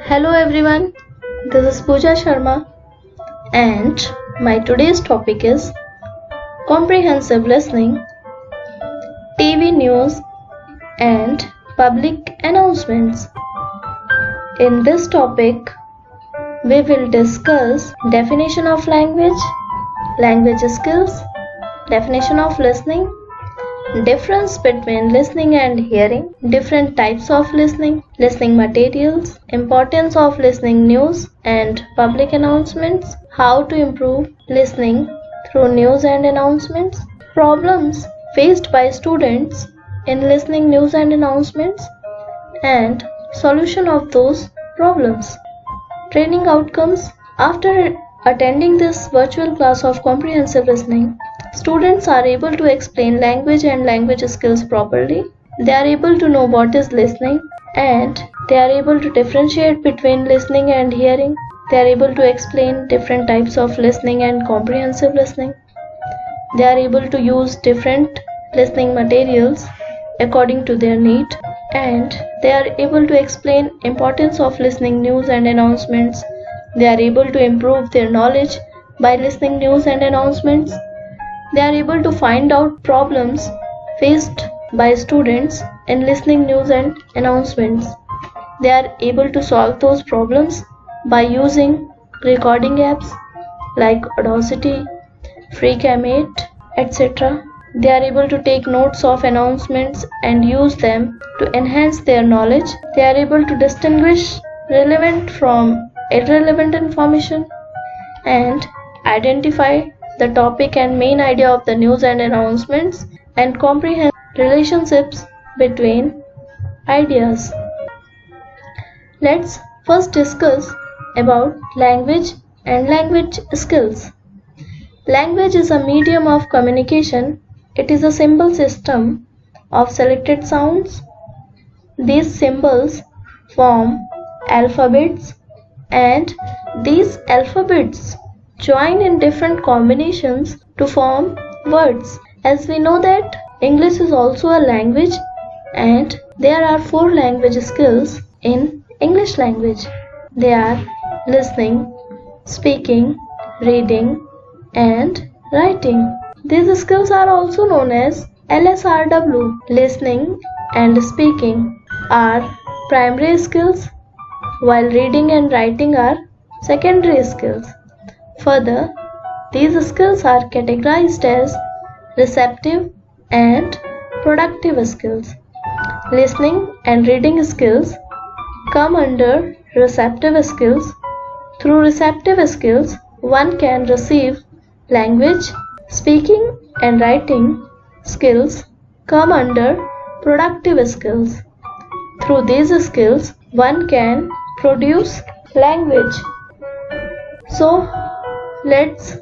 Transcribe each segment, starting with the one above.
Hello everyone, this is Pooja Sharma and my today's topic is comprehensive listening, TV news and public announcements. In this topic, we will discuss definition of language, language skills, definition of listening, difference between listening and hearing, different types of listening, listening materials, importance of listening news and public announcements, how to improve listening through news and announcements, problems faced by students in listening news and announcements, and solution of those problems. Training outcomes. After attending this virtual class of comprehensive listening, students are able to explain language and language skills properly. They are able to know what is listening and they are able to differentiate between listening and hearing. They are able to explain different types of listening and comprehensive listening. They are able to use different listening materials according to their need, and they are able to explain importance of listening news and announcements. They are able to improve their knowledge by listening news and announcements. They are able to find out problems faced by students in listening news and announcements. They are able to solve those problems by using recording apps like Audacity, FreeCam8, etc. They are able to take notes of announcements and use them to enhance their knowledge. They are able to distinguish relevant from irrelevant information and identify the topic and main idea of the news and announcements and comprehend relationships between ideas. Let's first discuss about language and language skills. Language is a medium of communication. It is a symbol system of selected sounds. These symbols form alphabets, and these alphabets join in different combinations to form words. As we know that English is also a language and there are 4 language skills in English language. They are listening, speaking, reading and writing. These skills are also known as LSRW. Listening and speaking are primary skills, while reading and writing are secondary skills. Further, these skills are categorized as receptive and productive skills. Listening and reading skills come under receptive skills. Through receptive skills, one can receive language. Speaking and writing skills come under productive skills. Through these skills, one can produce language. So, let's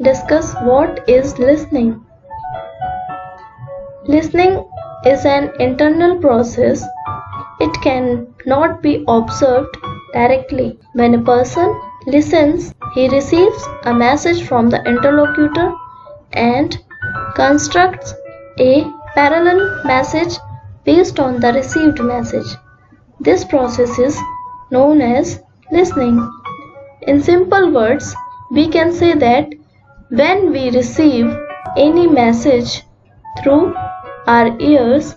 discuss what is listening. Listening is an internal process. It cannot be observed directly. When a person listens, he receives a message from the interlocutor and constructs a parallel message based on the received message. This process is known as listening. In simple words, we can say that when we receive any message through our ears,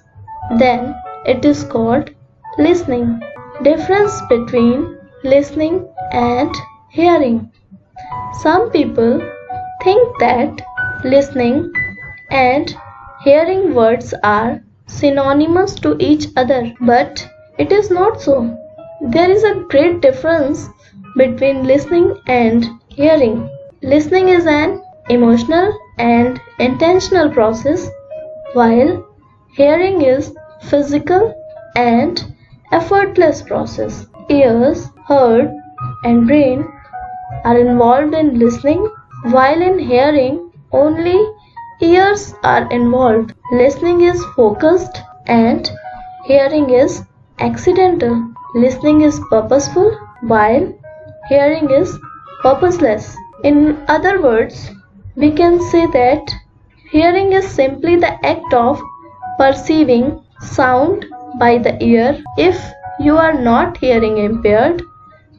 then it is called listening. Difference between listening and hearing. Some people think that listening and hearing words are synonymous to each other, but it is not so. There is a great difference between listening and hearing. Listening is an emotional and intentional process, while hearing is physical and effortless process. Ears, heart, and brain are involved in listening, while in hearing only ears are involved. Listening is focused and hearing is accidental. Listening is purposeful while hearing is purposeless. In other words, we can say that hearing is simply the act of perceiving sound by the ear. If you are not hearing impaired,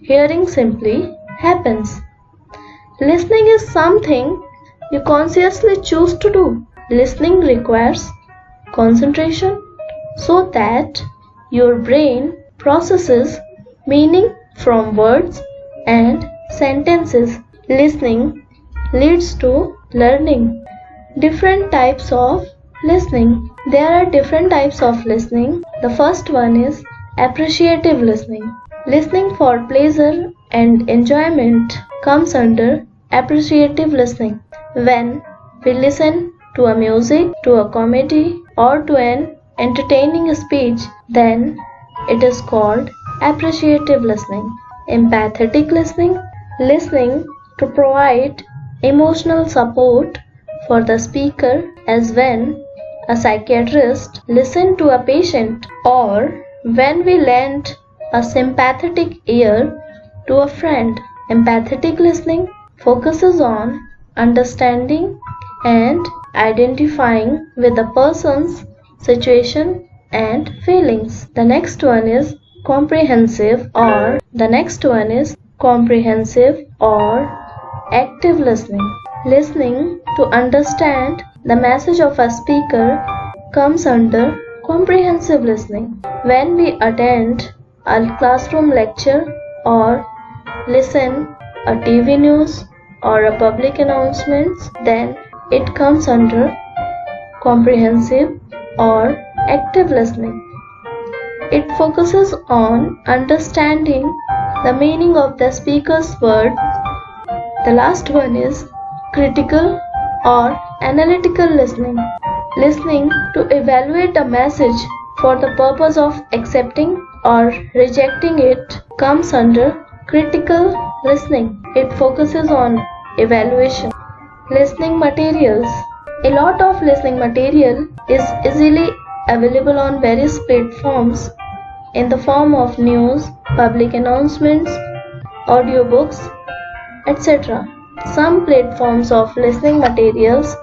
Hearing simply happens. Listening is something you consciously choose to do. Listening requires concentration so that your brain processes meaning from words and sentences. Listening leads to learning. Different types of listening. There are different types of listening. The first one is appreciative listening. Listening for pleasure and enjoyment comes under appreciative listening. When we listen to a music, to a comedy, or to an entertaining speech, then it is called appreciative listening. Empathetic listening. Listening to provide emotional support for the speaker, as when a psychiatrist listens to a patient, or when we lend a sympathetic ear to a friend. Empathetic listening focuses on understanding and identifying with the person's situation and feelings. The next one is comprehensive or active listening. Listening to understand the message of a speaker comes under comprehensive listening. When we attend a classroom lecture or listen a TV news or a public announcements, then it comes under comprehensive or active listening. It focuses on understanding the meaning of the speaker's word. The last one is critical or analytical listening. Listening to evaluate a message for the purpose of accepting or rejecting it comes under critical listening. It focuses on evaluation. Listening materials. A lot of listening material is easily available on various platforms in the form of news, public announcements, audiobooks, etc. Some platforms of listening materials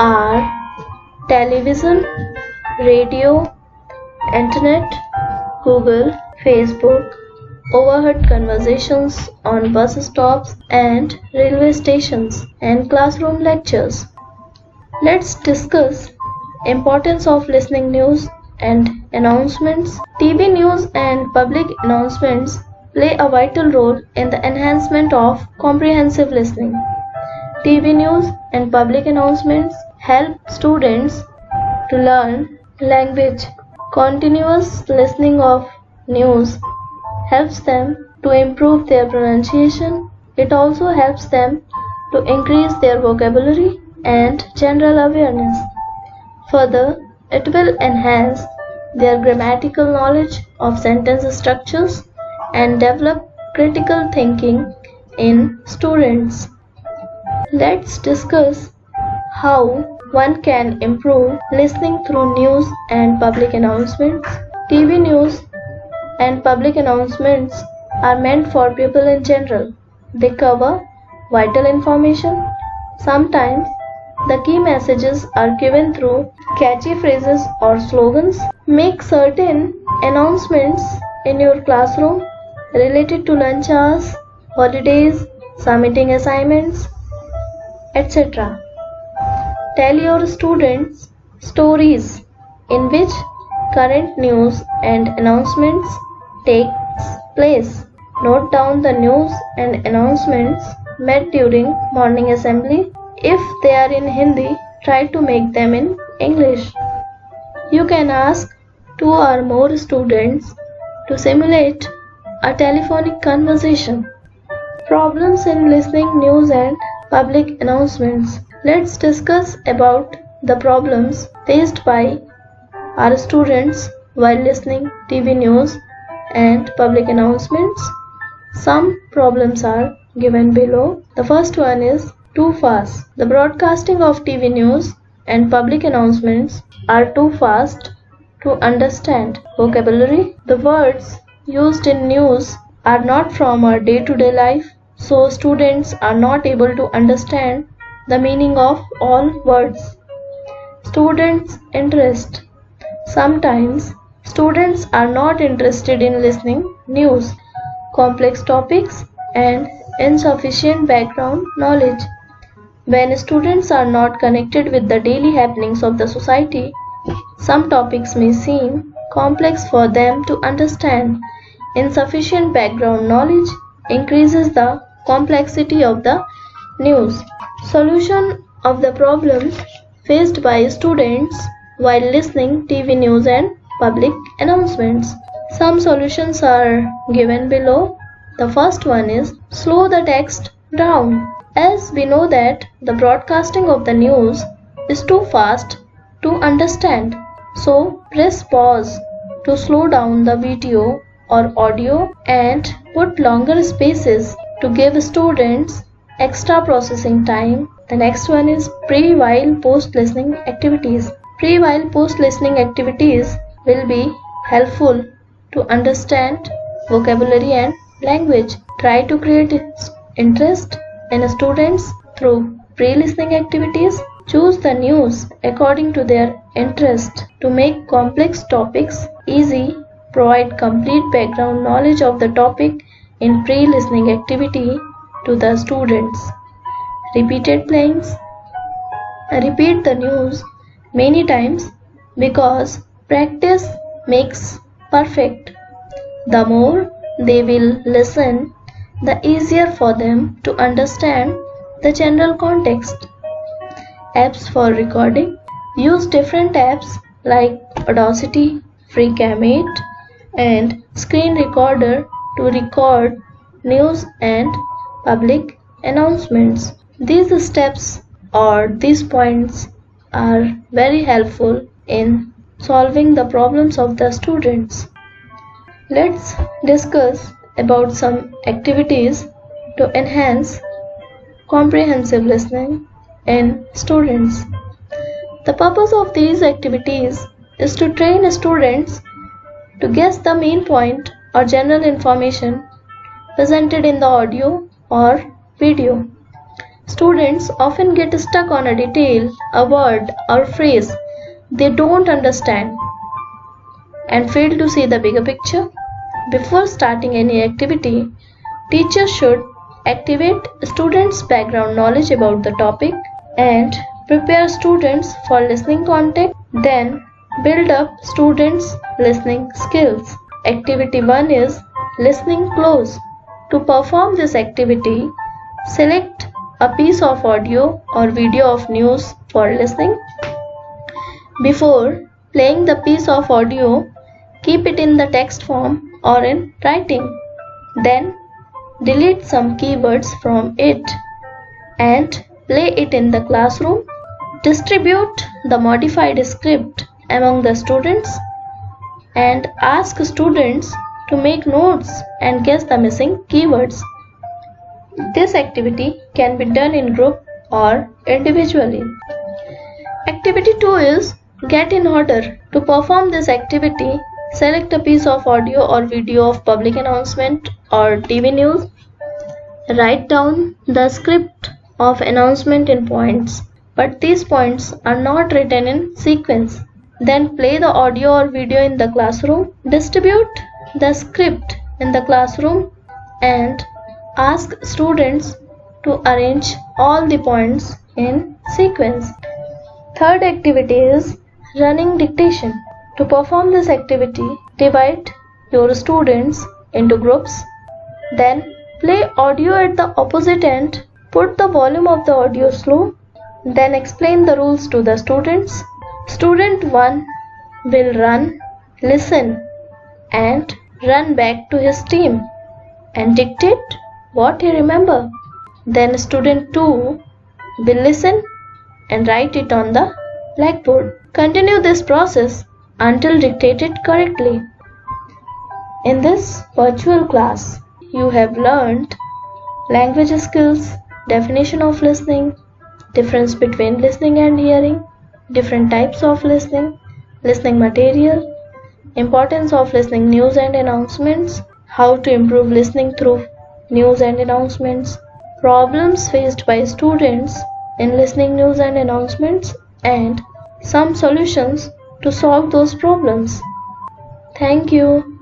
are television, radio, internet, Google, Facebook, overheard conversations on bus stops and railway stations, and classroom lectures. Let's discuss importance of listening news and announcements. TV news and public announcements play a vital role in the enhancement of comprehensive listening. TV news and public announcements help students to learn language. Continuous listening of news helps them to improve their pronunciation. It also helps them to increase their vocabulary and general awareness. Further, it will enhance their grammatical knowledge of sentence structures and develop critical thinking in students. Let's discuss how one can improve listening through news and public announcements. TV news and public announcements are meant for people in general. They cover vital information. Sometimes the key messages are given through catchy phrases or slogans. Make certain announcements in your classroom related to lunch hours, holidays, submitting assignments, etc. Tell your students stories in which current news and announcements takes place. Note down the news and announcements made during morning assembly. If they are in Hindi, try to make them in English. You can ask 2 or more students to simulate a telephonic conversation. Problems in listening news and public announcements. Let's discuss about the problems faced by our students while listening TV news and public announcements. Some problems are given below. The first one is too fast. The broadcasting of TV news and public announcements are too fast to understand. Vocabulary. The words used in news are not from our day-to-day life, so students are not able to understand the meaning of all words. Students' interest. Sometimes students are not interested in listening news. complex topics, and insufficient background knowledge. When students are not connected with the daily happenings of the society, some topics may seem complex for them to understand. Insufficient background knowledge increases the complexity of the news. Solution of the problems faced by students while listening TV news and public announcements. Some solutions are given below. The first one is slow the text down. As we know that the broadcasting of the news is too fast to understand. So press pause to slow down the video or audio and put longer spaces to give students extra processing time. The next one is pre-while post-listening activities. Pre-while post-listening activities will be helpful to understand vocabulary and language. Try to create interest in students through pre-listening activities. Choose the news according to their interest to make complex topics easy. Provide complete background knowledge of the topic in pre-listening activity to the students. Repeated playings. Repeat the news many times because practice makes perfect. The more they will listen, the easier for them to understand the general context. Apps for recording. Use different apps like Audacity, FreeCam8, and Screen Recorder to record news and public announcements. These steps or these points are very helpful in solving the problems of the students. Let's discuss about some activities to enhance comprehensive listening in students. The purpose of these activities is to train students to guess the main point or general information presented in the audio or video. Students often get stuck on a detail, a word or phrase they don't understand and fail to see the bigger picture. Before starting any activity, teachers should activate students' background knowledge about the topic and prepare students for listening content, then build up students' listening skills. Activity 1 is listening close. To perform this activity, select a piece of audio or video of news for listening. Before playing the piece of audio, keep it in the text form or in writing. Then delete some keywords from it and play it in the classroom. Distribute the modified script among the students and ask students to make notes and guess the missing keywords. This activity can be done in group or individually. Activity 2 is get in order. To perform this activity, select a piece of audio or video of public announcement or TV news. Write down the script of announcement in points, but these points are not written in sequence. Then play the audio or video in the classroom. Distribute the script in the classroom and ask students to arrange all the points in sequence. Third activity is running dictation. To perform this activity, divide your students into groups. Then play audio at the opposite end. Put the volume of the audio slow. Then explain the rules to the students. Student 1 will run, listen, and run back to his team and dictate what he remembers. Then student 2 will listen and write it on the blackboard. Continue this process until dictated correctly. In this virtual class, you have learned language skills, definition of listening, difference between listening and hearing, different types of listening, listening material, importance of listening news and announcements, how to improve listening through news and announcements, problems faced by students in listening news and announcements, and some solutions to solve those problems. Thank you.